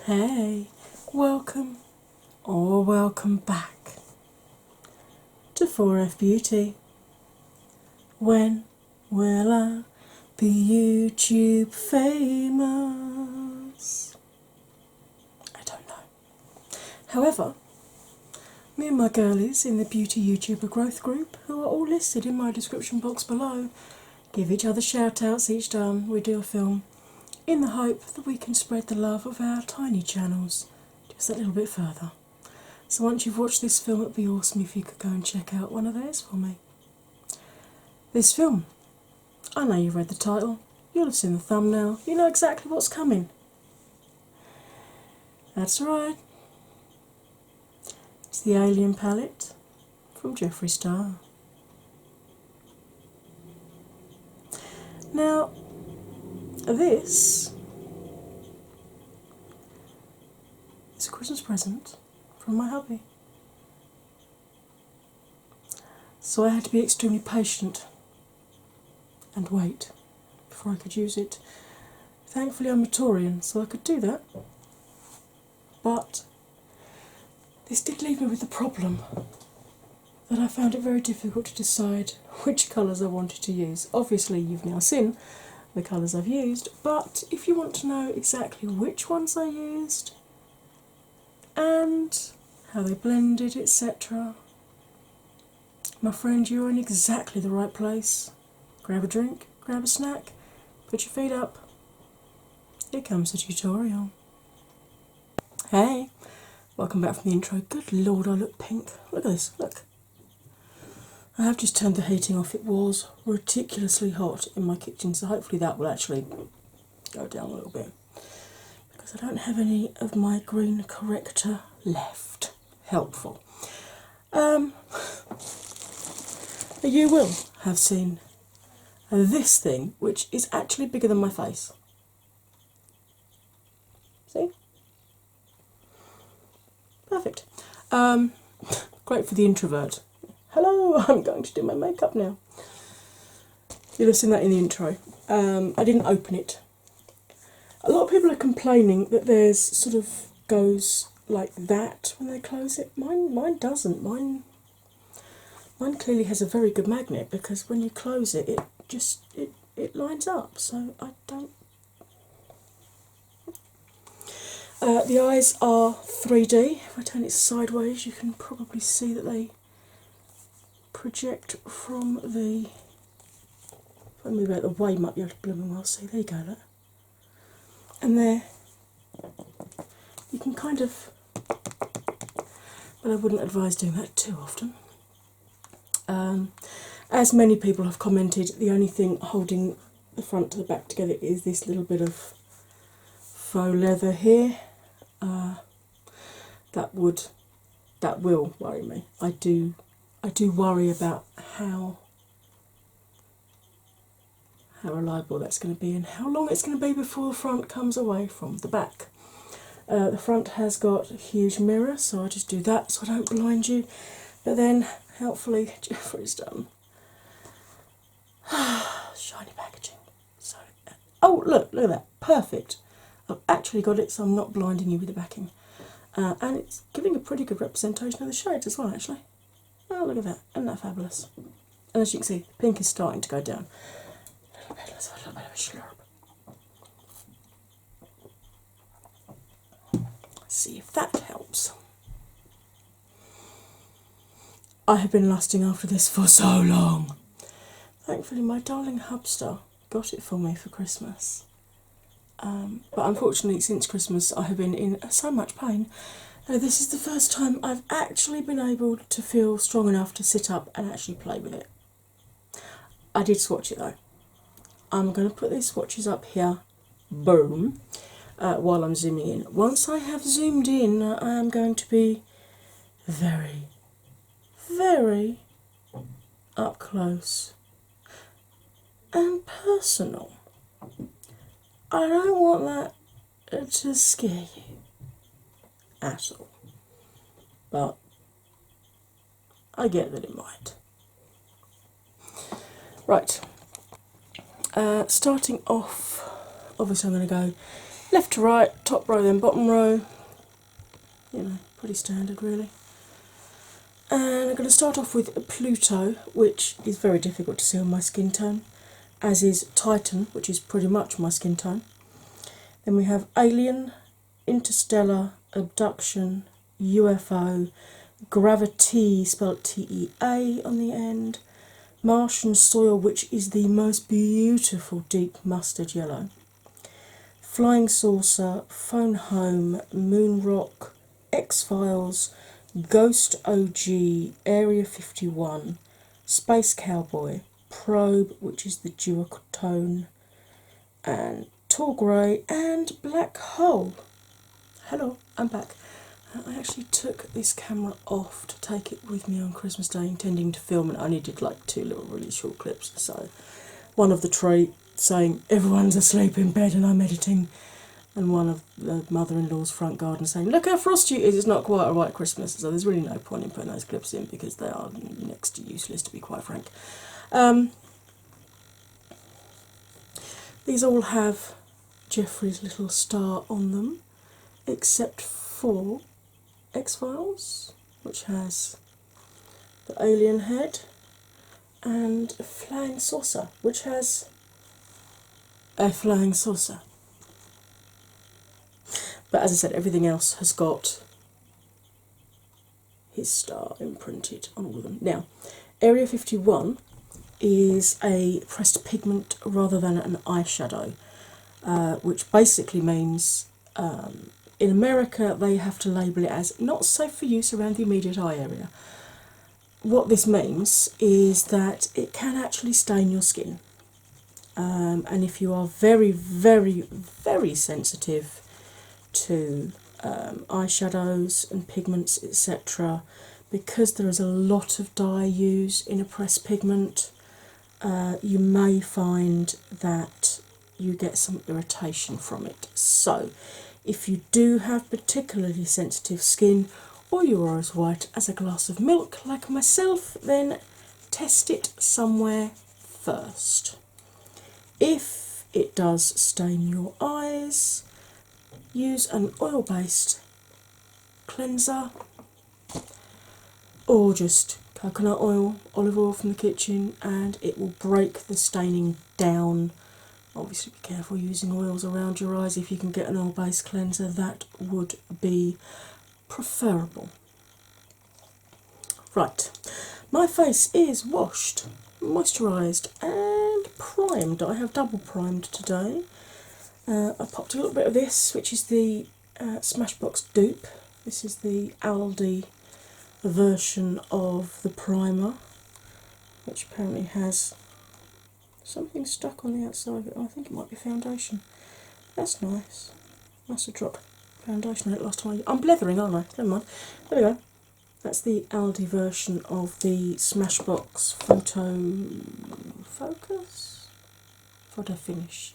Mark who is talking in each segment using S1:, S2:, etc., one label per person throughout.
S1: Hey, welcome or welcome back to 4F Beauty. When will I be YouTube famous? I don't know. However, me and my girlies in the Beauty YouTuber Growth Group, who are all listed in my description box below, give each other shout outs each time we do a film, in the hope that we can spread the love of our tiny channels just a little bit further. So once you've watched this film, it'd be awesome if you could go and check out one of theirs for me. This film, I know you've read the title, you'll have seen the thumbnail, you know exactly what's coming. That's right. It's the Alien palette from Jeffree Star. Now, this is a Christmas present from my hubby. So I had to be extremely patient and wait before I could use it. Thankfully I'm a Taurian, so I could do that. But this did leave me with the problem that I found it very difficult to decide which colours I wanted to use. Obviously you've now seen the colours I've used, but if you want to know exactly which ones I used and how they blended, etc., my friend, you're in exactly the right place. Grab a drink, grab a snack, put your feet up. Here comes the tutorial. Hey, welcome back from the intro. Good lord, I look pink. Look at this, look. I have just turned the heating off. It was ridiculously hot in my kitchen, so hopefully that will actually go down a little bit. Because I don't have any of my green corrector left. Helpful. You will have seen this thing, which is actually bigger than my face. See? Perfect. Great for the introvert. Hello, I'm going to do my makeup now. You'll have seen that in the intro. I didn't open it. A lot of people are complaining that theirs sort of goes like that when they close it. Mine doesn't. Mine clearly has a very good magnet, because when you close it, it lines up. So I don't. The eyes are 3D. If I turn it sideways, you can probably see that they project from the. If I move out the way, might be able to blooming well see. There you go, look. And there, you can kind of. But I wouldn't advise doing that too often. As many people have commented, the only thing holding the front to the back together is this little bit of faux leather here. That will worry me. I do worry about how reliable that's going to be and how long it's going to be before the front comes away from the back. The front has got a huge mirror, so I just do that so I don't blind you. But then, helpfully, Jeffree's done shiny packaging. So, oh look at that, perfect. I've actually got it so I'm not blinding you with the backing. And it's giving a pretty good representation of the shades as well, actually. Oh, look at that, isn't that fabulous? And as you can see, the pink is starting to go down. A little bit, let's have a little bit of a slurp. See if that helps. I have been lusting after this for so long. Thankfully, my darling hubster got it for me for Christmas. But unfortunately, since Christmas, I have been in so much pain. This is the first time I've actually been able to feel strong enough to sit up and actually play with it. I did swatch it though. I'm going to put these swatches up here, boom, while I'm zooming in. Once I have zoomed in, I am going to be very, very up close and personal. I don't want that to scare you at all, but I get that it might. Right, starting off, obviously I'm going to go left to right, top row then bottom row, you know, pretty standard really. And I'm going to start off with Pluto, which is very difficult to see on my skin tone, as is Titan, which is pretty much my skin tone. Then we have Alien, Interstellar, Abduction, UFO, Gravity, spelled TEA on the end, Martian Soil, which is the most beautiful deep mustard yellow, Flying Saucer, Phone Home, Moon Rock, X-Files, Ghost OG, Area 51, Space Cowboy, Probe, which is the duotone, and Tall Grey, and Black Hole. Hello, I'm back. I actually took this camera off to take it with me on Christmas Day, intending to film, and I only did like 2 little really short clips. So, one of the tree saying everyone's asleep in bed and I'm editing, and one of the mother-in-law's front garden saying, "Look how frosty it is, it's not quite a white Christmas." So there's really no point in putting those clips in because they are next to useless, to be quite frank. These all have Jeffree's little star on them, except for X-Files, which has the alien head, and Flying Saucer, which has a flying saucer. But as I said, everything else has got his star imprinted on all of them. Now, Area 51 is a pressed pigment rather than an eyeshadow, which basically means in America they have to label it as not safe for use around the immediate eye area. What this means is that it can actually stain your skin. And if you are very, very, very sensitive to eyeshadows and pigments, etc., because there is a lot of dye used in a pressed pigment, you may find that you get some irritation from it. So, if you do have particularly sensitive skin, or you are as white as a glass of milk like myself, then test it somewhere first. If it does stain your eyes, use an oil-based cleanser or just coconut oil, olive oil from the kitchen, and it will break the staining down. Obviously be careful using oils around your eyes. If you can get an oil-based cleanser, that would be preferable. Right, my face is washed, moisturised and primed. I have double primed today. I popped a little bit of this, which is the Smashbox dupe. This is the Aldi version of the primer, which apparently has something stuck on the outside of it. I think it might be foundation. That's nice. Must have dropped foundation on it last time. I'm blethering, aren't I? Never mind. There we go. That's the Aldi version of the Smashbox Photo Finish.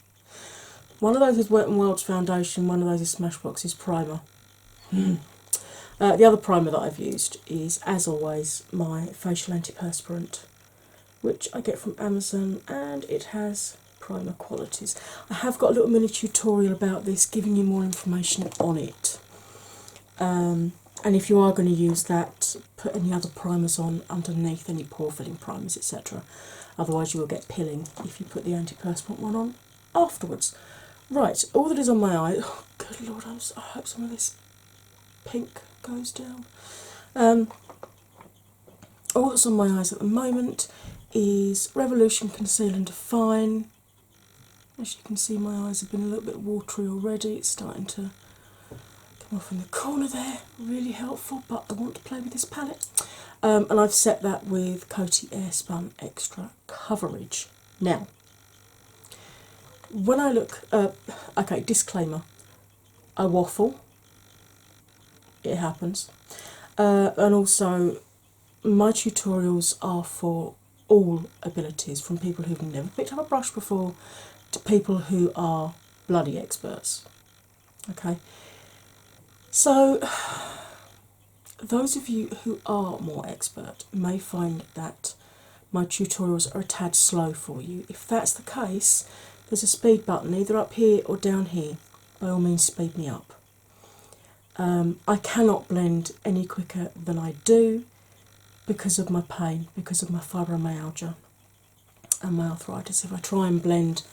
S1: One of those is Wet n Wild's foundation, one of those is Smashbox's primer. The other primer that I've used is, as always, my facial antiperspirant, which I get from Amazon, and it has primer qualities. I have got a little mini tutorial about this, giving you more information on it. And if you are going to use that, put any other primers on underneath, any pore filling primers, etc. Otherwise you will get pilling if you put the antiperspirant one on afterwards. Right, all that is on my eye, oh good lord, I hope some of this pink goes down. All that's on my eyes at the moment is Revolution Conceal and Define. As you can see, my eyes have been a little bit watery already. It's starting to come off in the corner there, really helpful, but I want to play with this palette. And I've set that with Coty Airspun Extra Coverage. Now, when I look, okay, disclaimer, I waffle, it happens, and also my tutorials are for all abilities, from people who've never picked up a brush before to people who are bloody experts. Okay, so those of you who are more expert may find that my tutorials are a tad slow for you. If that's the case, there's a speed button either up here or down here by all means speed me up. I cannot blend any quicker than I do because of my pain, because of my fibromyalgia and my arthritis. If I try and blend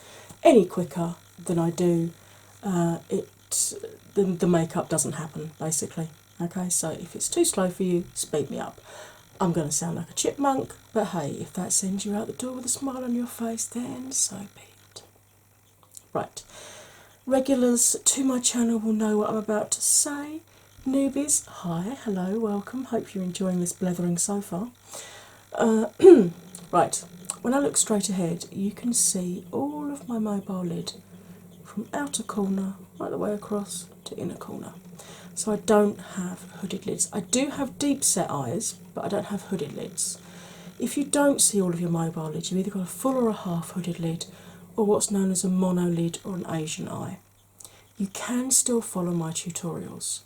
S1: any quicker than I do, the makeup doesn't happen, basically. Okay, so if it's too slow for you, speed me up. I'm going to sound like a chipmunk, but hey, if that sends you out the door with a smile on your face, then so be it. Right, regulars to my channel will know what I'm about to say. Newbies, hi, hello, welcome. Hope you're enjoying this blethering so far. Right, when I look straight ahead, you can see all of my mobile lid from outer corner right the way across to inner corner. So I don't have hooded lids. I do have deep set eyes, but I don't have hooded lids. If you don't see all of your mobile lids, you've either got a full or a half hooded lid, or what's known as a mono lid or an Asian eye. You can still follow my tutorials.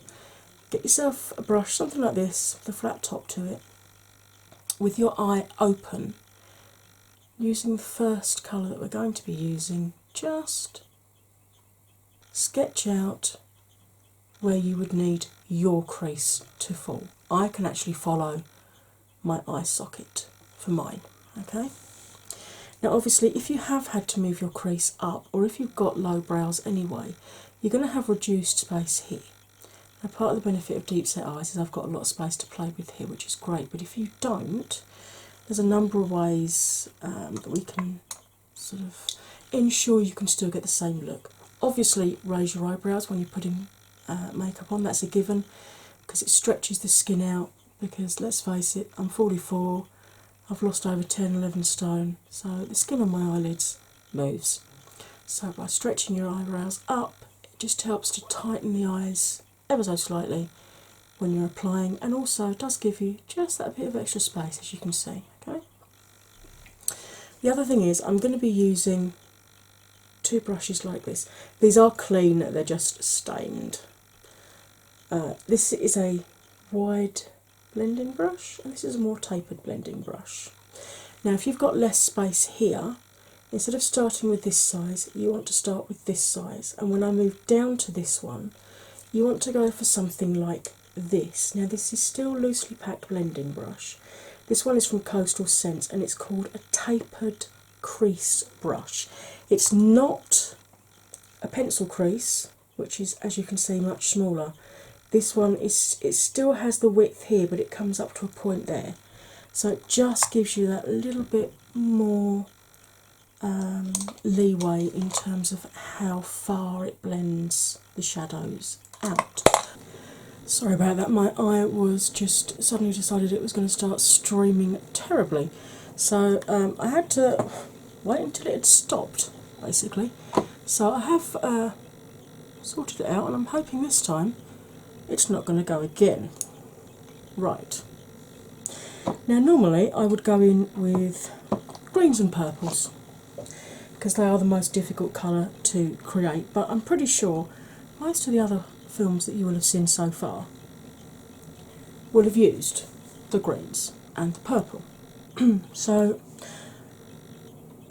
S1: Get yourself a brush, something like this, with a flat top to it, with your eye open, using the first colour that we're going to be using, just sketch out where you would need your crease to fall. I can actually follow my eye socket for mine, okay? Now obviously if you have had to move your crease up, or if you've got low brows anyway, you're going to have reduced space here. Now part of the benefit of deep set eyes is I've got a lot of space to play with here, which is great, but if you don't, there's a number of ways that we can sort of ensure you can still get the same look. Obviously raise your eyebrows when you're putting makeup on, that's a given, because it stretches the skin out, because let's face it, I'm 44, I've lost over 10-11 stone, so the skin on my eyelids moves. So by stretching your eyebrows up, it just helps to tighten the eyes ever so slightly when you're applying, and also does give you just that bit of extra space, as you can see. Okay. The other thing is I'm going to be using two brushes like this. These are clean, they're just stained. This is a wide blending brush, and this is a more tapered blending brush. Now if you've got less space here, instead of starting with this size, you want to start with this size, and when I move down to this one, you want to go for something like this. Now this is still loosely packed blending brush. This one is from Coastal Scents, and it's called a tapered crease brush. It's not a pencil crease, which is, as you can see, much smaller. This one is, it still has the width here, but it comes up to a point there. So it just gives you that little bit more leeway in terms of how far it blends the shadows out. Sorry about that, my eye was just suddenly decided it was going to start streaming terribly. So I had to wait until it had stopped, basically. So I have sorted it out, and I'm hoping this time it's not going to go again. Right. Now normally I would go in with greens and purples, because they are the most difficult colour to create, but I'm pretty sure most of the other films that you will have seen so far will have used the greens and the purple. So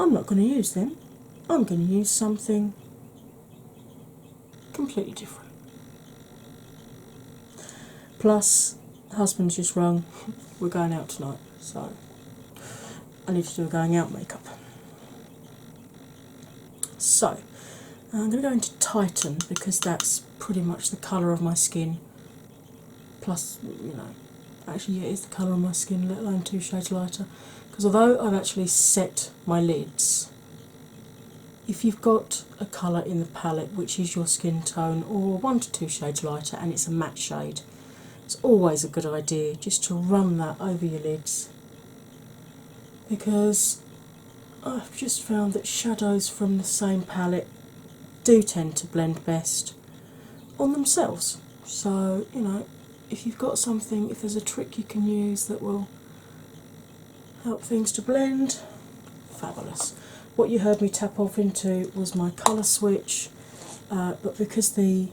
S1: I'm not going to use them. I'm going to use something completely different. Plus, husband's just rung, we're going out tonight, so I need to do a going out makeup. So I'm going to go into Titan, because that's pretty much the colour of my skin. Plus, you know, actually yeah, it is the colour of my skin, let alone 2 shades lighter. Because although I've actually set my lids, if you've got a colour in the palette which is your skin tone, or 1 to 2 shades lighter, and it's a matte shade, it's always a good idea just to run that over your lids, because I've just found that shadows from the same palette do tend to blend best on themselves. So, you know, if you've got something, if there's a trick you can use that will help things to blend, fabulous. What you heard me tap off into was my colour switch, but because the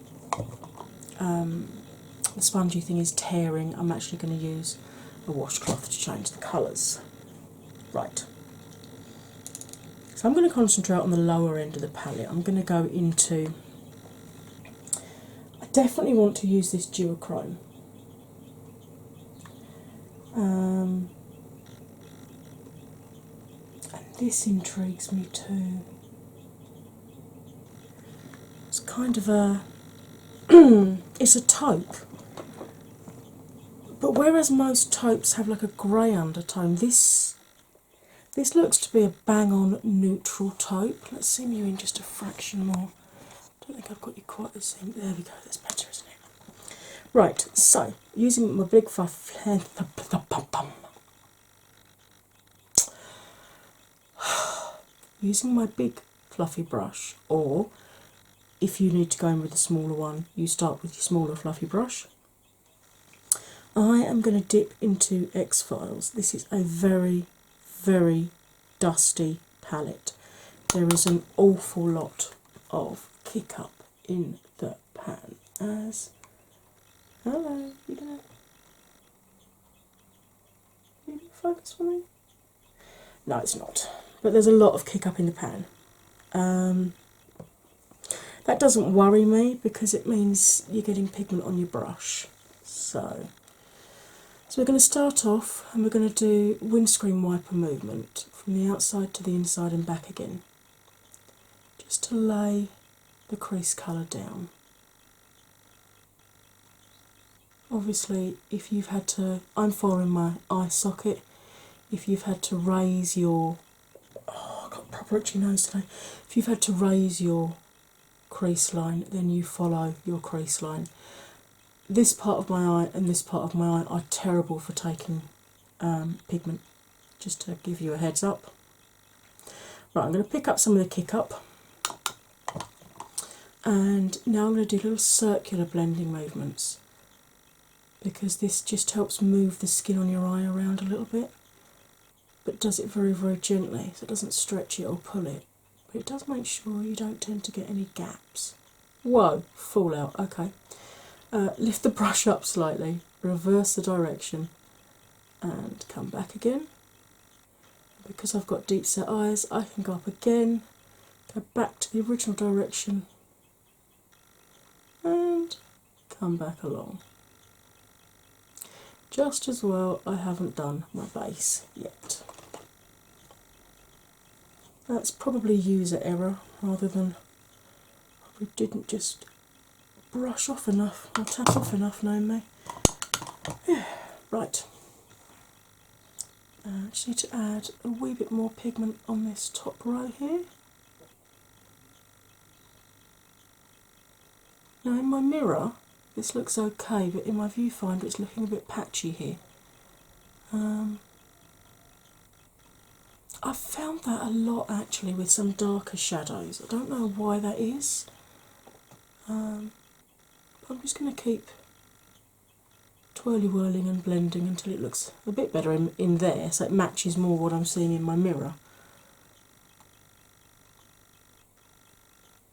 S1: spongy thing is tearing, I'm actually going to use a washcloth to change the colours. Right. So I'm going to concentrate on the lower end of the palette. I'm going to go into definitely want to use this duochrome. And this intrigues me too. It's kind of a it's a taupe, but whereas most taupes have like a grey undertone, this looks to be a bang on neutral taupe. Let's zoom you in just a fraction more. I don't think I've got you quite the same. There we go, that's better, isn't it? Right, so using my big using my big fluffy brush, or if you need to go in with a smaller one, you start with your smaller fluffy brush. I am going to dip into X-Files. This is a very, very dusty palette. There is an awful lot of kick up in the pan. Hello, you gonna focus for me? No, it's not. But there's a lot of kick up in the pan. That doesn't worry me because it means you're getting pigment on your brush. So we're going to start off and we're going to do windscreen wiper movement from the outside to the inside and back again, just to lay the crease colour down. Obviously, if you've had to, I'm following my eye socket, if you've had to raise your, I've got a proper itchy nose today, if you've had to raise your crease line, then you follow your crease line. This part of my eye and this part of my eye are terrible for taking pigment, just to give you a heads up. Right, I'm going to pick up some of the kick up, and now I'm going to do little circular blending movements, because this just helps move the skin on your eye around a little bit, but does it very, very gently, so it doesn't stretch it or pull it, but it does make sure you don't tend to get any gaps. Whoa, fallout, okay. Lift the brush up slightly, reverse the direction, and come back again. Because I've got deep set eyes, I can go up again, go back to the original direction, and come back along. Just as well, I haven't done my base yet. That's probably user error rather than we didn't just brush off enough or tap off enough, knowing me. Yeah, right. I just need to add a wee bit more pigment on this top row here. Now in my mirror this looks okay, but in my viewfinder it's looking a bit patchy here. I've found that a lot actually with some darker shadows. I don't know why that is. I'm just going to keep twirly whirling and blending until it looks a bit better in there, so it matches more what I'm seeing in my mirror.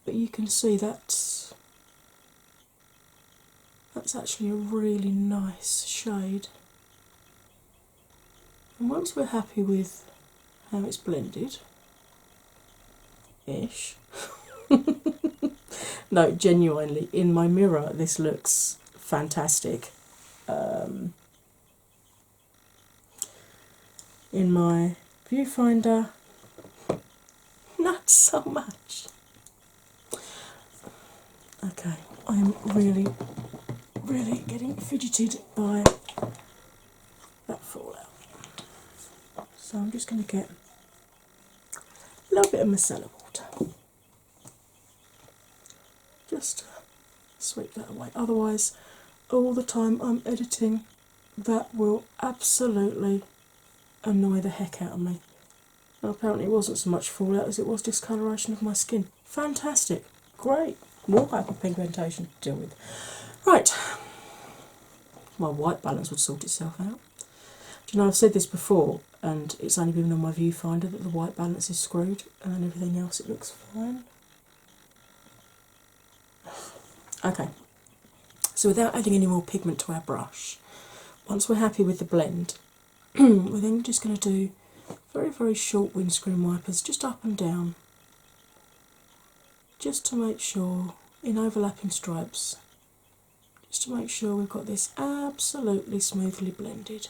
S1: But you can see that's actually a really nice shade. And once we're happy with how it's blended, ish. No, genuinely, in my mirror this looks fantastic. In my viewfinder, not so much. Okay, I'm really getting fidgeted by that fallout. So I'm just going to get a little bit of micellar water. Just to sweep that away. Otherwise, all the time I'm editing, that will absolutely annoy the heck out of me. Now, apparently it wasn't so much fallout as it was discoloration of my skin. Fantastic. Great. More hyperpigmentation to deal with. Right. My white balance would sort itself out. Do you know, I've said this before, and it's only been on my viewfinder that the white balance is screwed, and then everything else it looks fine. Okay, so without adding any more pigment to our brush, once we're happy with the blend, we're then just going to do very, very short windscreen wipers, just up and down, just to make sure, in overlapping stripes, just to make sure we've got this absolutely smoothly blended.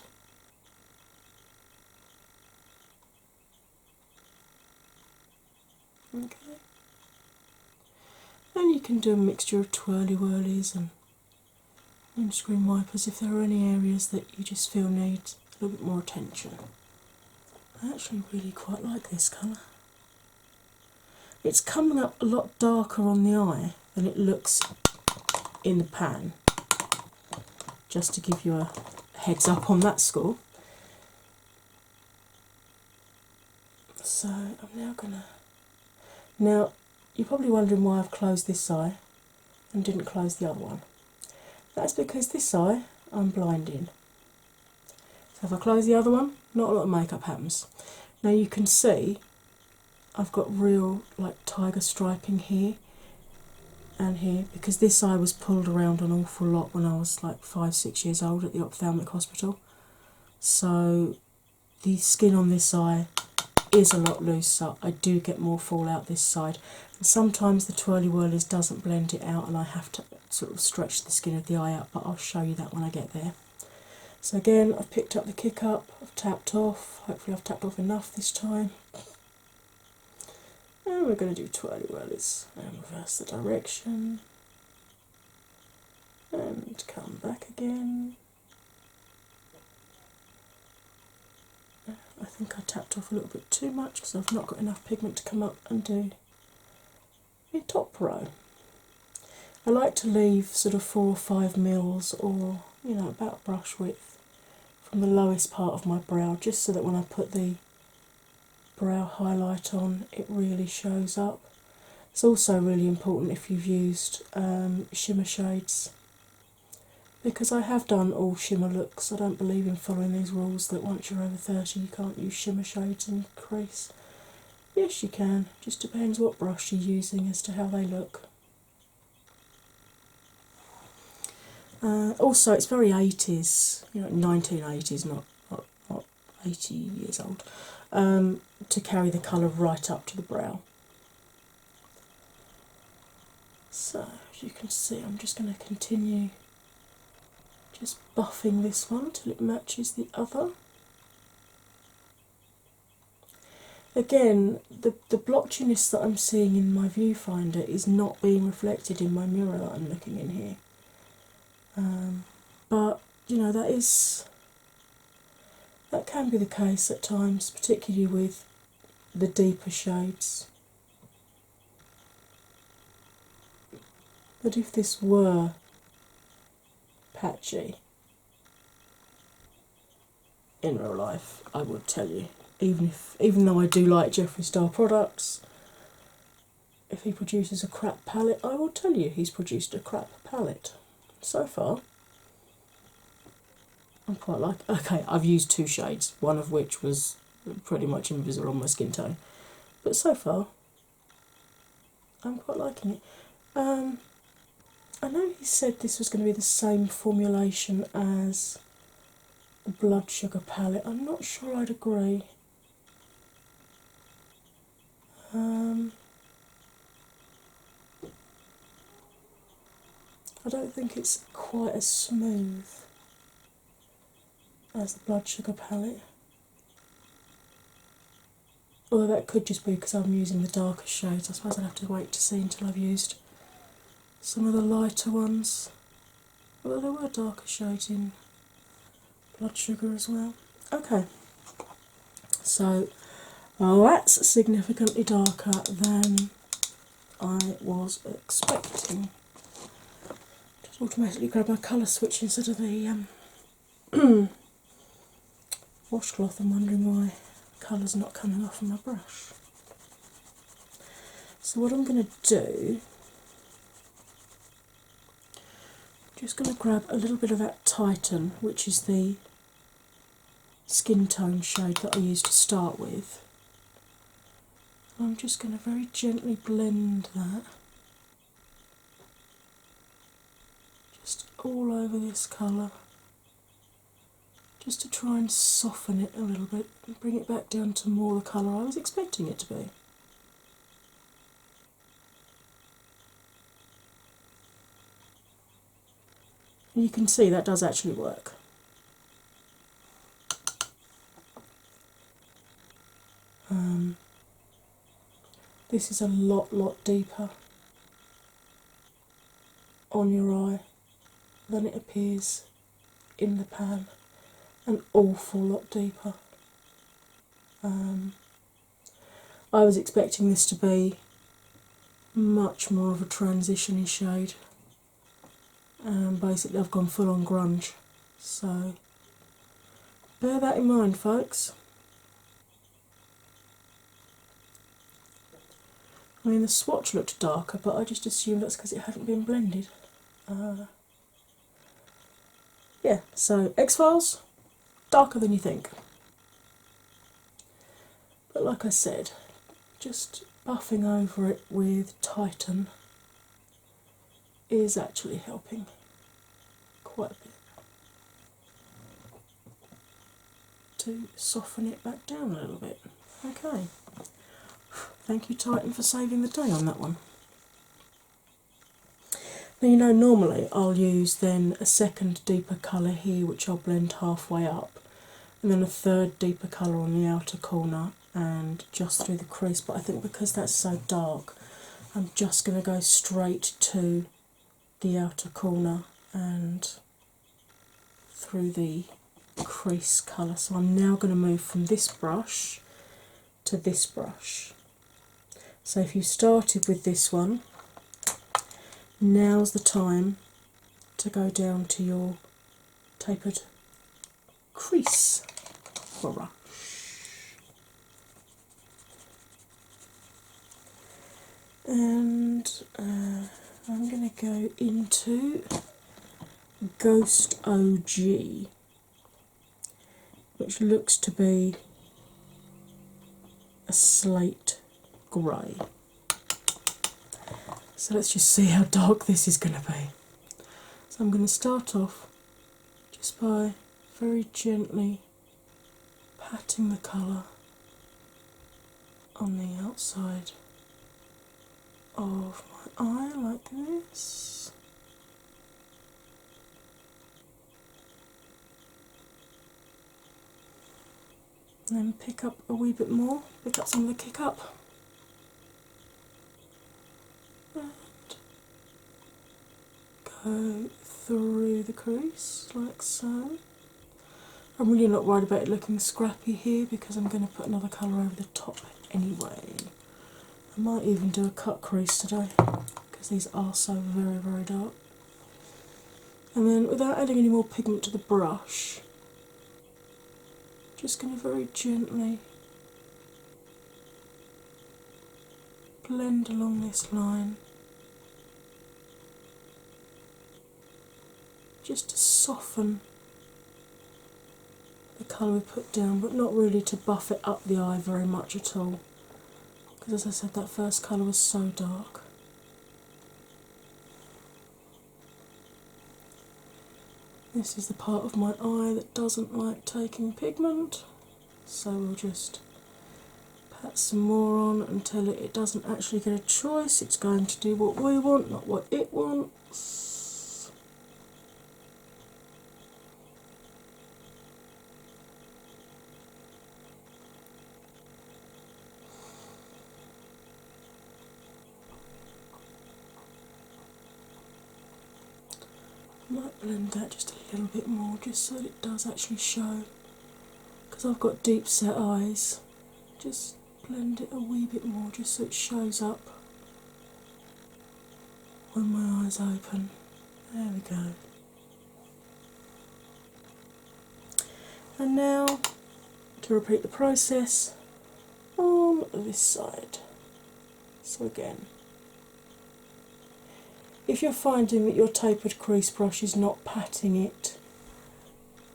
S1: Okay. And you can do a mixture of twirly whirlies and windscreen wipers if there are any areas that you just feel need a little bit more attention. I actually really quite like this colour. It's coming up a lot darker on the eye than it looks in the pan, just to give you a heads up on that score. So I'm now gonna... Now, you're probably wondering why I've closed this eye and didn't close the other one. That's because this eye I'm blinding. So if I close the other one, not a lot of makeup happens. Now you can see I've got real like tiger striping here and here, because this eye was pulled around an awful lot when I was like 5-6 years old at the ophthalmic hospital. So the skin on this eye is a lot looser. I do get more fallout this side. And sometimes the twirly whirlies doesn't blend it out and I have to sort of stretch the skin of the eye out, but I'll show you that when I get there. So again, I've picked up the kick up, I've tapped off, hopefully I've tapped off enough this time. And we're going to do twirly whirlies and reverse the direction and come back again. I think I tapped off a little bit too much because I've not got enough pigment to come up and do my top row. I like to leave sort of 4 or 5 mils, or you know, about brush width from the lowest part of my brow, just so that when I put the brow highlight on it really shows up. It's also really important if you've used shimmer shades, because I have done all shimmer looks. I don't believe in following these rules that once you're over 30 you can't use shimmer shades in your crease. Yes you can, just depends what brush you're using as to how they look. Also it's very 80s, you know, 1980s, not 80 years old, to carry the colour right up to the brow. So as you can see, I'm just going to continue just buffing this one till it matches the other. Again, the blotchiness that I'm seeing in my viewfinder is not being reflected in my mirror that I'm looking in here. But you know, that can be the case at times, particularly with the deeper shades. But if this were patchy in real life, I would tell you, even though I do like Jeffree Star products, if he produces a crap palette, I will tell you he's produced a crap palette. So far, I'm quite like. Okay, I've used 2 shades, one of which was pretty much invisible on my skin tone, but so far, I'm quite liking it. I know he said this was going to be the same formulation as the Blood Sugar palette. I'm not sure I'd agree. I don't think it's quite as smooth as the Blood Sugar palette. Although that could just be because I'm using the darker shades. I suppose I'll have to wait to see until I've used some of the lighter ones. Although there were darker shades in Blood Sugar as well. Okay, so that's significantly darker than I was expecting. Just automatically grab my colour switch instead of the washcloth. I'm wondering why colour's not coming off of my brush. So what I'm going to do, just going to grab a little bit of that Titan, which is the skin tone shade that I used to start with. I'm just going to very gently blend that just all over this colour, just to try and soften it a little bit and bring it back down to more the colour I was expecting it to be. You can see that does actually work. This is a lot deeper on your eye than it appears in the pan. An awful lot deeper. I was expecting this to be much more of a transition-y shade. Basically I've gone full on grunge, so bear that in mind, folks. I mean, the swatch looked darker, but I just assumed that's because it hadn't been blended. Yeah, so X-Files, darker than you think. But like I said, just buffing over it with Titan is actually helping quite a bit to soften it back down a little bit. Okay, thank you Titan for saving the day on that one. Now, you know, normally I'll use then a second deeper colour here which I'll blend halfway up, and then a third deeper colour on the outer corner and just through the crease, but I think because that's so dark I'm just going to go straight to the outer corner and through the crease colour. So I'm now going to move from this brush to this brush. So if you started with this one, now's the time to go down to your tapered crease brush. And I'm going to go into Ghost OG, which looks to be a slate grey. So let's just see how dark this is going to be. So I'm going to start off just by very gently patting the colour on the outside of my eye like this. And then pick up a wee bit more, pick up some of the kick up. And go through the crease like so. I'm really not worried about it looking scrappy here because I'm going to put another colour over the top anyway. I might even do a cut crease today because these are so very dark. And then without adding any more pigment to the brush, just going to very gently blend along this line just to soften the colour we put down, but not really to buff it up the eye very much at all, because as I said, that first colour was so dark. This is the part of my eye that doesn't like taking pigment, so we'll just pat some more on until it doesn't actually get a choice. It's going to do what we want, not what it wants. I might blend that just a little bit more, just so that it does actually show, because I've got deep set eyes. Just blend it a wee bit more just so it shows up when my eyes open. There we go. And now to repeat the process on this side. So again, if you're finding that your tapered crease brush is not patting it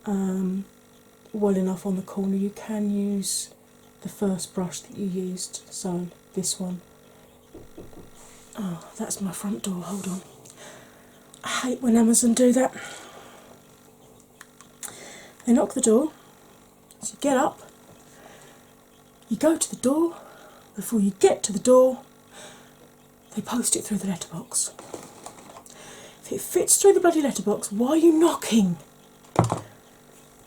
S1: well enough on the corner, you can use the first brush that you used, so this one. Oh, that's my front door, hold on. I hate when Amazon do that. They knock the door, so you get up, you go to the door, before you get to the door, they post it through the letterbox. If it fits through the bloody letterbox, why are you knocking?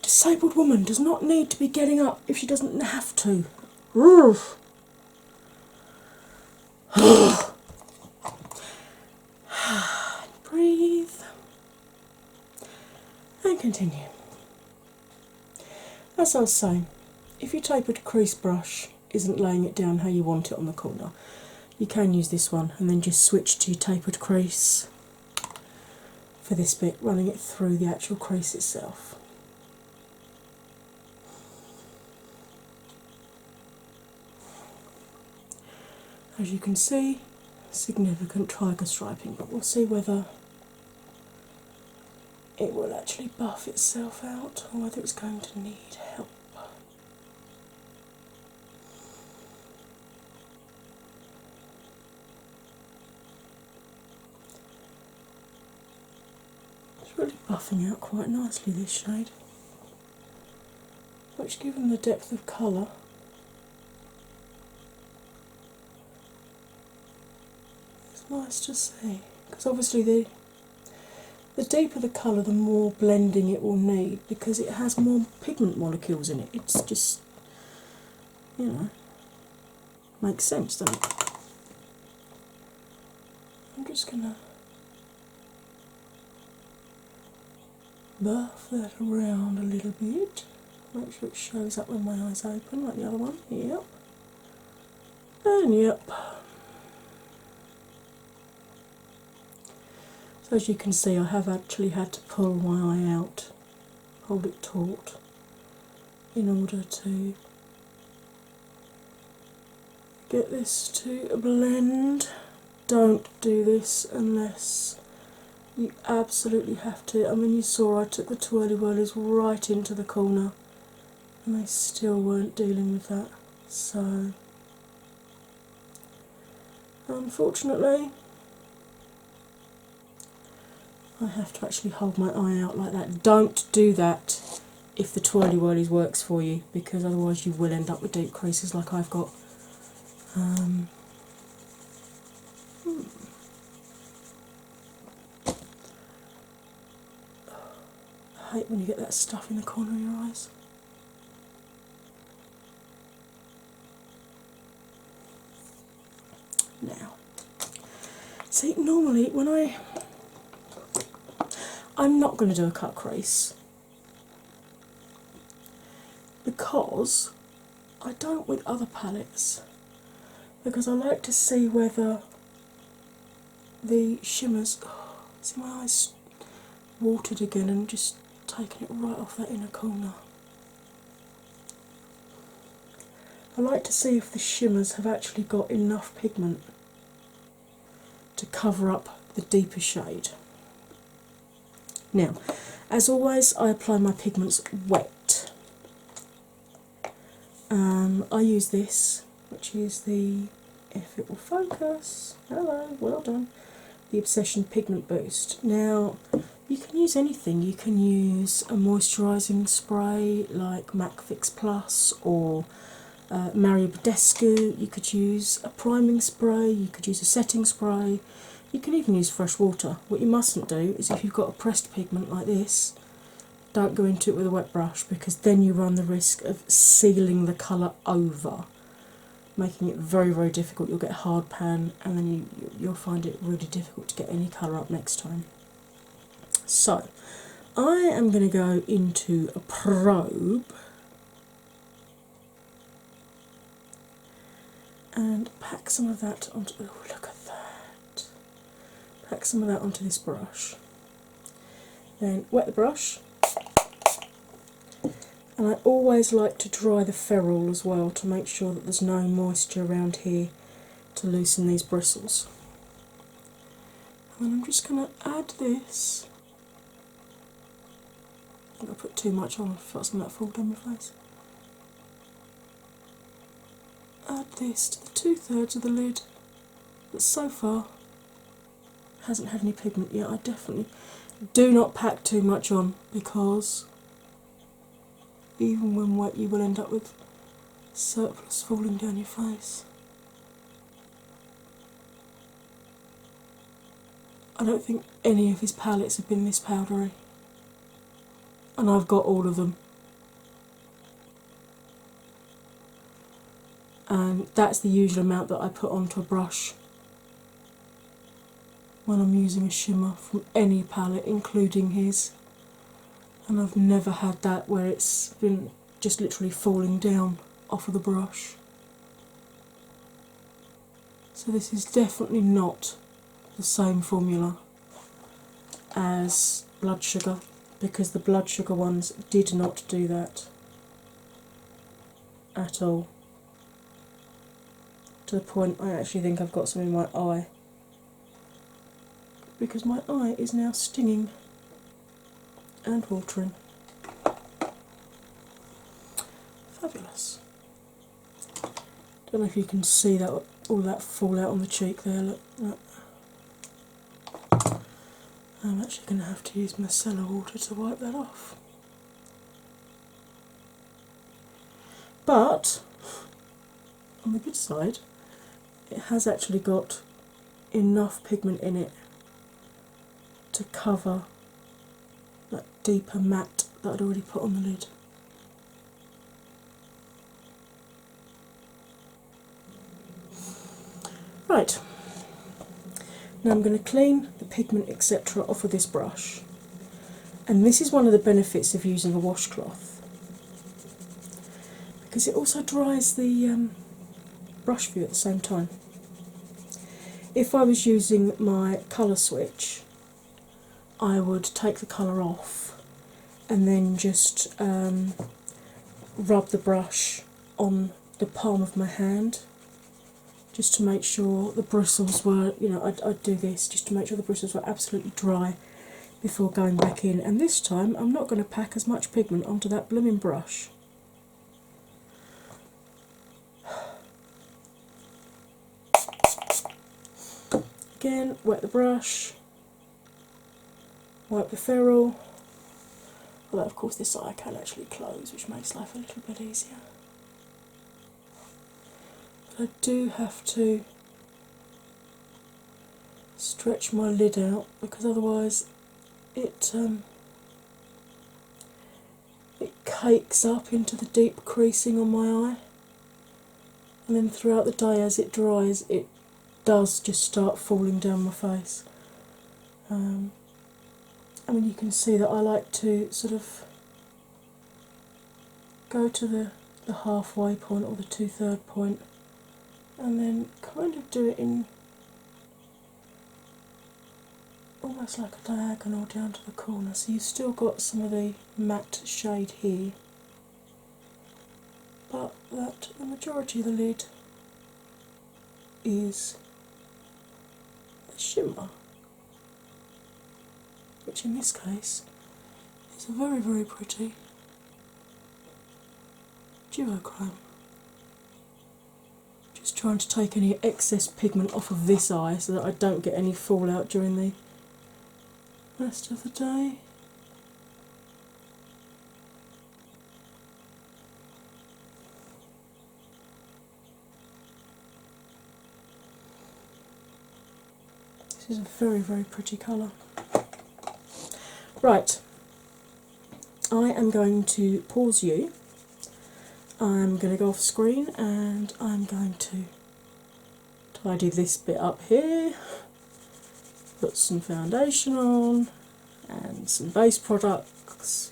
S1: Disabled woman does not need to be getting up if she doesn't have to. Breathe. And continue. As I was saying, if your tapered crease brush isn't laying it down how you want it on the corner, you can use this one and then just switch to your tapered crease for this bit, running it through the actual crease itself. As you can see, significant tiger striping, but we'll see whether it will actually buff itself out or whether it's going to need help. It's really buffing out quite nicely, this shade, which, given the depth of colour, is nice to see, because obviously the deeper the colour, the more blending it will need, because it has more pigment molecules in it. It's just, you know, makes sense, doesn't it? I'm just going to buff that around a little bit, make sure it shows up with my eyes open like the other one. Yep. And yep. So as you can see, I have actually had to pull my eye out, hold it taut, in order to get this to blend. Don't do this unless you absolutely have to. I mean, you saw I took the twirly whirlies right into the corner and they still weren't dealing with that. So, unfortunately, I have to actually hold my eye out like that. Don't do that if the twirly whirlies works for you, because otherwise you will end up with deep creases like I've got. I hate when you get that stuff in the corner of your eyes. Now, see, normally when I'm not going to do a cut crease because I don't with other palettes, because I like to see whether the shimmers. Oh, see, my eyes watered again and just taking it right off that inner corner. I like to see if the shimmers have actually got enough pigment to cover up the deeper shade. Now, as always, I apply my pigments wet. I use this, which is the, if it will focus, hello, well done, the Obsession Pigment Boost. Now, you can use anything. You can use a moisturising spray like MAC Fix Plus or Mario Badescu. You could use a priming spray, you could use a setting spray, you can even use fresh water. What you mustn't do is, if you've got a pressed pigment like this, don't go into it with a wet brush, because then you run the risk of sealing the colour over, making it very, very difficult. You'll get hard pan and then you'll find it really difficult to get any colour up next time. So, I am going to go into a probe and pack some of that onto, oh, look at that, pack some of that onto this brush, then wet the brush, and I always like to dry the ferrule as well to make sure that there's no moisture around here to loosen these bristles. And then I'm just going to add this. I think I put too much on, if that's going to fall down my face. Add this to the 2/3 of the lid that so far hasn't had any pigment yet. I definitely do not pack too much on, because even when wet you will end up with surplus falling down your face. I don't think any of his palettes have been this powdery, and I've got all of them. And that's the usual amount that I put onto a brush when I'm using a shimmer from any palette, including his. And I've never had that where it's been just literally falling down off of the brush. So this is definitely not the same formula as Blood Sugar, because the Blood Sugar ones did not do that at all. To the point I actually think I've got some in my eye, because my eye is now stinging and watering. Fabulous. Don't know if you can see that, all that fallout on the cheek there. Look, look. I'm actually going to have to use micellar water to wipe that off. But on the good side, it has actually got enough pigment in it to cover that deeper matte that I'd already put on the lid. Right, now I'm going to clean the pigment etc. off of this brush, and this is one of the benefits of using a washcloth, because it also dries the brush view at the same time. If I was using my colour switch, I would take the colour off and then just rub the brush on the palm of my hand, just to make sure the bristles were, I'd do this just to make sure the bristles were absolutely dry before going back in. And this time I'm not going to pack as much pigment onto that blooming brush. Again, wet the brush, wipe the ferrule, although of course this eye can actually close, which makes life a little bit easier. I do have to stretch my lid out, because otherwise it cakes up into the deep creasing on my eye, and then throughout the day as it dries it does just start falling down my face. I mean, you can see that I like to sort of go to the halfway point or the 2/3 point, and then kind of do it in almost like a diagonal down to the corner, so you've still got some of the matte shade here, but that the majority of the lid is a shimmer, which in this case is a very, very pretty duochrome. Just trying to take any excess pigment off of this eye so that I don't get any fallout during the rest of the day. This is a very, very pretty colour. Right, I am going to pause you. I'm going to go off screen and I'm going to tidy this bit up here, put some foundation on and some base products,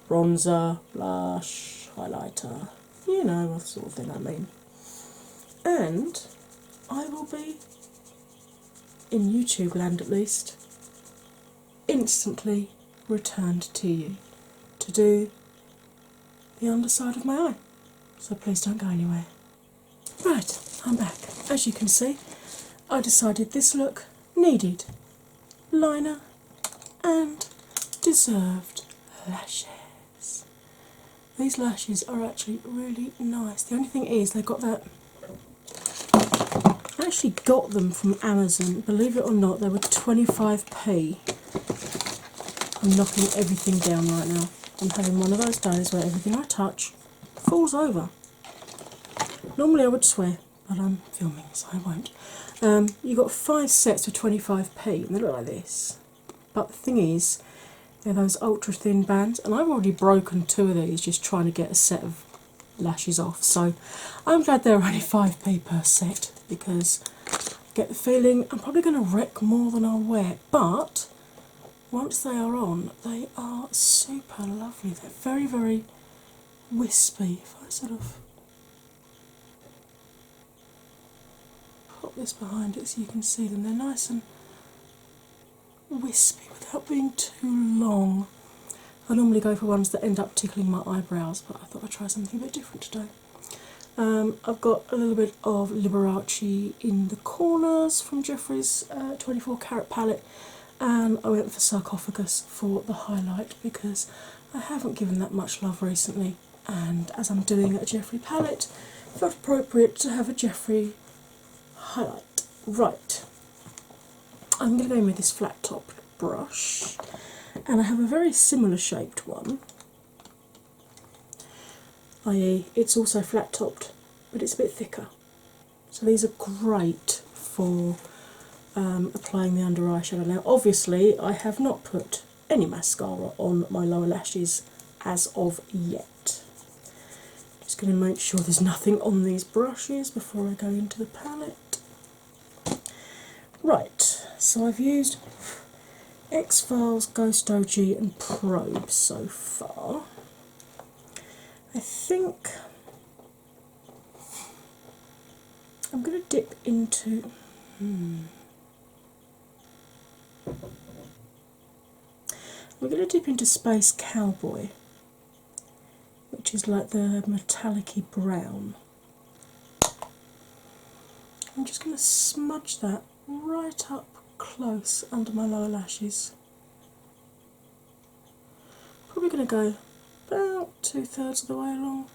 S1: bronzer, blush, highlighter, what sort of thing I mean. And I will be, in YouTube land at least, instantly returned to you to do the underside of my eye, so please don't go anywhere. Right, I'm back. As you can see, I decided this look needed liner and deserved lashes. These lashes are actually really nice. The only thing is, they got that. I actually got them from Amazon, believe it or not. They were 25p. I'm knocking everything down right now. I'm having one of those days where everything I touch falls over. Normally I would swear, but I'm filming so I won't. You got 5 sets for 25p and they look like this. But the thing is, they're those ultra thin bands, and I've already broken 2 of these just trying to get a set of lashes off. So I'm glad they're only 5p per set, because I get the feeling I'm probably going to wreck more than I'll wear. But once they are on, they are super lovely. They're very, very wispy. If I sort of pop this behind it so you can see them, they're nice and wispy without being too long. I normally go for ones that end up tickling my eyebrows, but I thought I'd try something a bit different today. I've got a little bit of Liberace in the corners from Jeffree's 24 carat palette, and I went for Sarcophagus for the highlight because I haven't given that much love recently, and as I'm doing a Jeffree palette, it felt appropriate to have a Jeffree highlight. Right, I'm going to go in with this flat topped brush, and I have a very similar shaped one, i.e. it's also flat topped but it's a bit thicker. So these are great for applying the under eye shadow. Now obviously I have not put any mascara on my lower lashes as of yet. Just going to make sure there's nothing on these brushes before I go into the palette. Right, so I've used X-Files, Ghost OG and Probe so far. I think I'm going to dip into we're going to dip into Space Cowboy, which is like the metallic-y brown. I'm just going to smudge that right up close under my lower lashes. Probably going to go about 2/3 of the way along.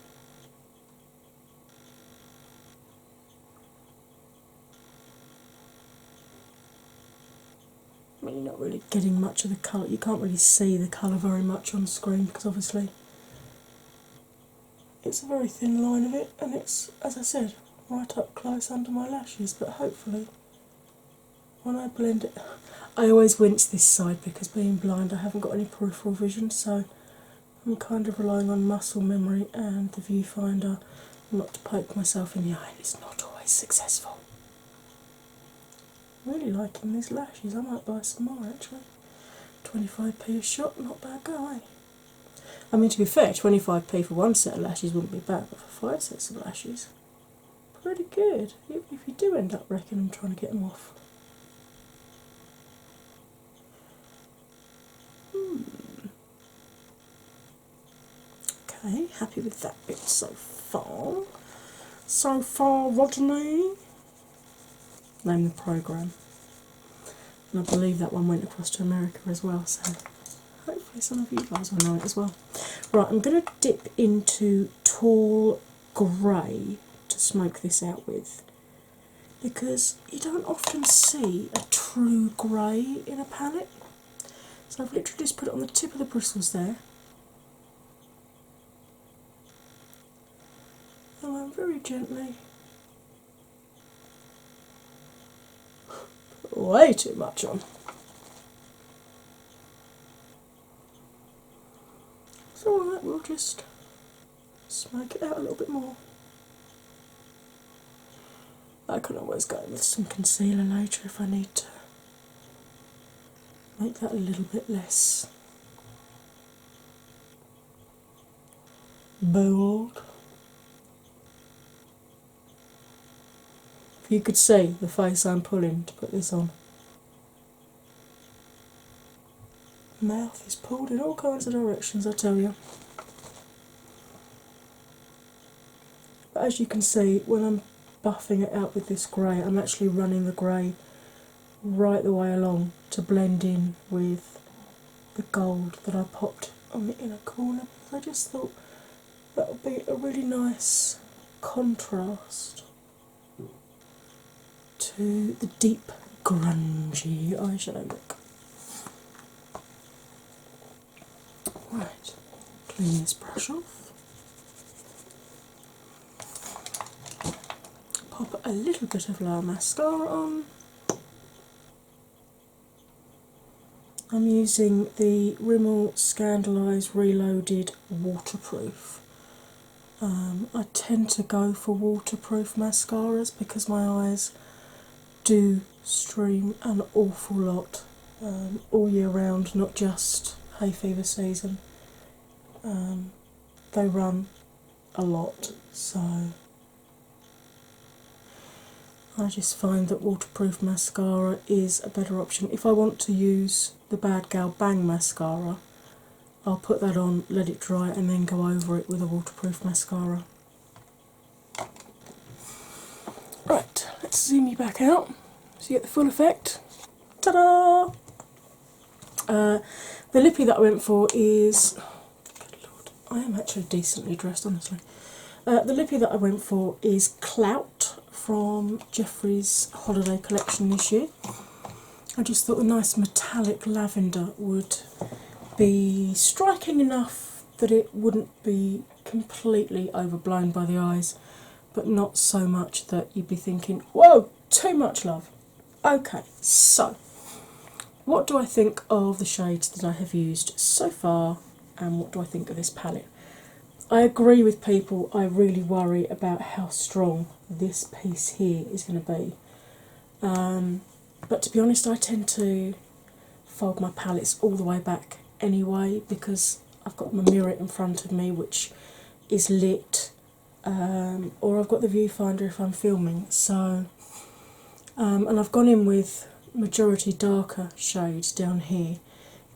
S1: I mean, you're not really getting much of the colour, you can't really see the colour very much on screen because obviously it's a very thin line of it, and it's, as I said, right up close under my lashes, but hopefully when I blend it, I always wince this side because being blind I haven't got any peripheral vision, so I'm kind of relying on muscle memory and the viewfinder not to poke myself in the eye, and it's not always successful. Really liking these lashes, I might buy some more actually. 25p a shot, not bad go, eh? I mean, to be fair, 25p for one set of lashes wouldn't be bad, but for 5 sets of lashes, pretty good, even if you do end up wrecking them trying to get them off. Okay, happy with that bit so far. So far, Rodney. Name the programme. And I believe that one went across to America as well, so hopefully some of you guys will know it as well. Right, I'm going to dip into Tall Grey to smoke this out with, because you don't often see a true grey in a palette. So I've literally just put it on the tip of the bristles there, and I'm very gently, way too much on. It's alright, we'll just smoke it out a little bit more. I can always go with some concealer later if I need to make that a little bit less bold. If you could see the face I'm pulling to put this on. Mouth is pulled in all kinds of directions, I tell you. But as you can see, when I'm buffing it out with this grey, I'm actually running the grey right the way along to blend in with the gold that I popped on the inner corner. I just thought that would be a really nice contrast to the deep grungy eyeshadow look. Right, clean this brush off. pop a little bit of lower mascara on. I'm using the Rimmel Scandalise Reloaded Waterproof. I tend to go for waterproof mascaras because my eyes do stream an awful lot all year round, not just hay fever season. They run a lot, so I just find that waterproof mascara is a better option. If I want to use the Bad Gal Bang mascara, I'll put that on, let it dry, and then go over it with a waterproof mascara. Right, let's zoom you back out so you get the full effect. Ta-da! The lippy that I went for is... Good Lord, I am actually decently dressed, honestly. The lippy that I went for is Clout from Jeffree's holiday collection this year. I just thought a nice metallic lavender would be striking enough that it wouldn't be completely overblown by the eyes, but not so much that you'd be thinking, whoa, too much, love. Okay, so what do I think of the shades that I have used so far, and what do I think of this palette? I agree with people. I really worry about how strong this piece here is going to be. But to be honest, I tend to fold my palettes all the way back anyway because I've got my mirror in front of me which is lit, or I've got the viewfinder if I'm filming. So, and I've gone in with majority darker shades down here.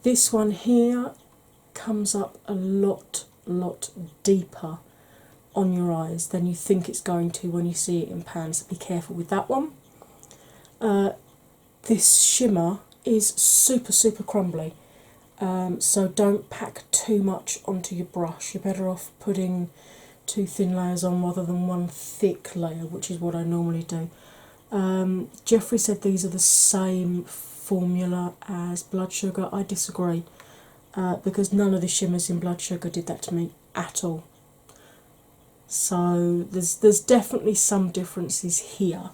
S1: This one here comes up a lot deeper on your eyes than you think it's going to when you see it in pan, so be careful with that one. This shimmer is super crumbly, so don't pack too much onto your brush. You're better off putting 2 thin layers on rather than 1 thick layer, which is what I normally do. Jeffree said these are the same formula as Blood Sugar. I disagree, because none of the shimmers in Blood Sugar did that to me at all. So there's definitely some differences here.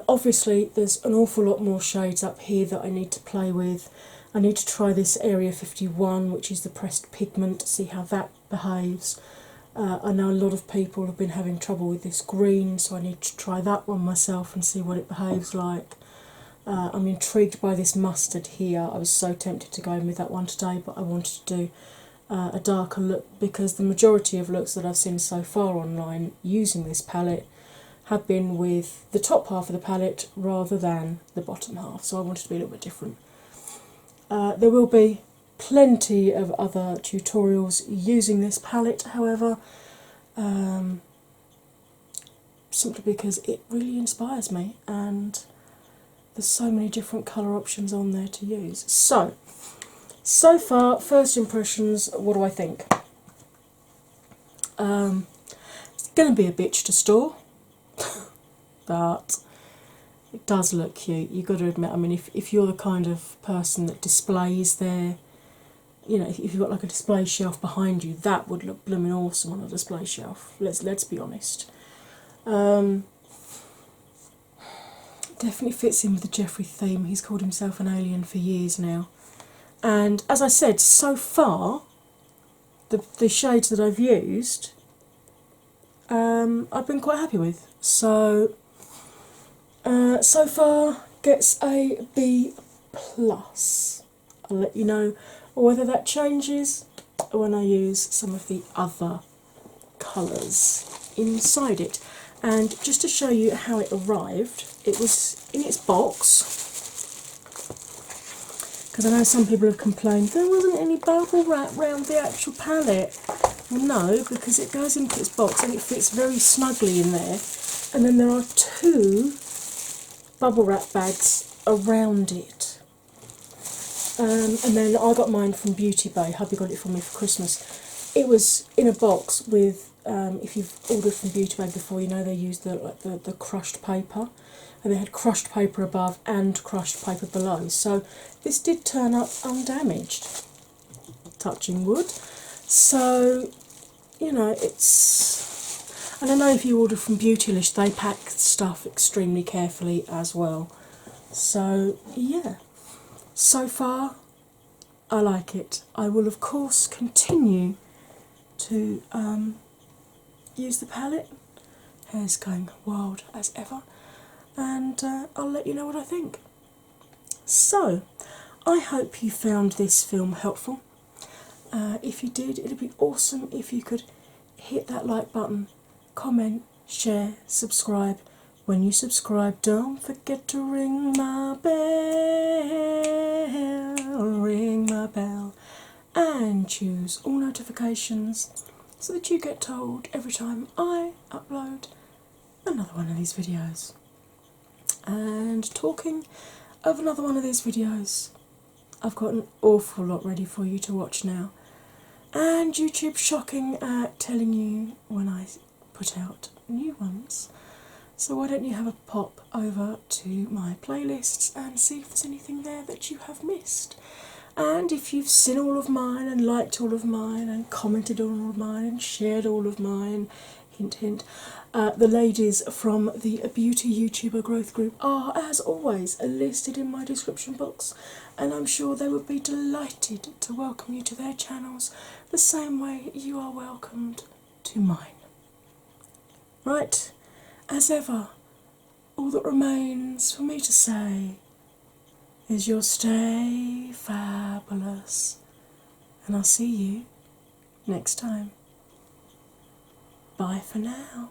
S1: Obviously there's an awful lot more shades up here that I need to play with. I need to try this Area 51, which is the pressed pigment, to see how that behaves. I know a lot of people have been having trouble with this green, so I need to try that one myself and see what it behaves like. I'm intrigued by this mustard here. I was so tempted to go in with that one today, but I wanted to do a darker look because the majority of looks that I've seen so far online using this palette have been with the top half of the palette rather than the bottom half, so I wanted to be a little bit different. There will be plenty of other tutorials using this palette, however, simply because it really inspires me and there's so many different colour options on there to use. So far, first impressions, what do I think? It's going to be a bitch to store, but it does look cute. You've got to admit, I mean, if you're the kind of person that displays their, you know, if you've got like a display shelf behind you, that would look blooming awesome on a display shelf. Let's be honest. Definitely fits in with the Jeffree theme. He's called himself an alien for years now. And as I said, so far, the shades that I've used, I've been quite happy with. So, so far gets a B+. I'll let you know whether that changes when I use some of the other colours inside it. And just to show you how it arrived, it was in its box, because I know some people have complained there wasn't any bubble wrap around the actual palette. Well, no, because it goes into its box and it fits very snugly in there, and then there are 2 bubble wrap bags around it. And then I got mine from Beauty Bay. Hubby got it for me for Christmas. It was in a box with, if you've ordered from Beauty Bay before, you know they use the crushed paper, and they had crushed paper above and crushed paper below. So this did turn up undamaged, touching wood. So, you know, it's... And I know if you order from Beautylish, they pack stuff extremely carefully as well. So, yeah, so far I like it. I will, of course, continue to use the palette. Hair's going wild as ever, and I'll let you know what I think. So, I hope you found this film helpful. If you did, it'd be awesome if you could hit that like button, comment, share, subscribe. When you subscribe, don't forget to ring my bell, and choose all notifications so that you get told every time I upload another one of these videos. And talking of another one of these videos, I've got an awful lot ready for you to watch now. And YouTube's shocking at telling you when I put out new ones. So why don't you have a pop over to my playlists and see if there's anything there that you have missed. And if you've seen all of mine and liked all of mine and commented on all of mine and shared all of mine, hint hint, the ladies from the Beauty YouTuber Growth Group are, as always, listed in my description box, and I'm sure they would be delighted to welcome you to their channels the same way you are welcomed to mine. Right, as ever, all that remains for me to say is you'll stay fabulous, and I'll see you next time. Bye for now.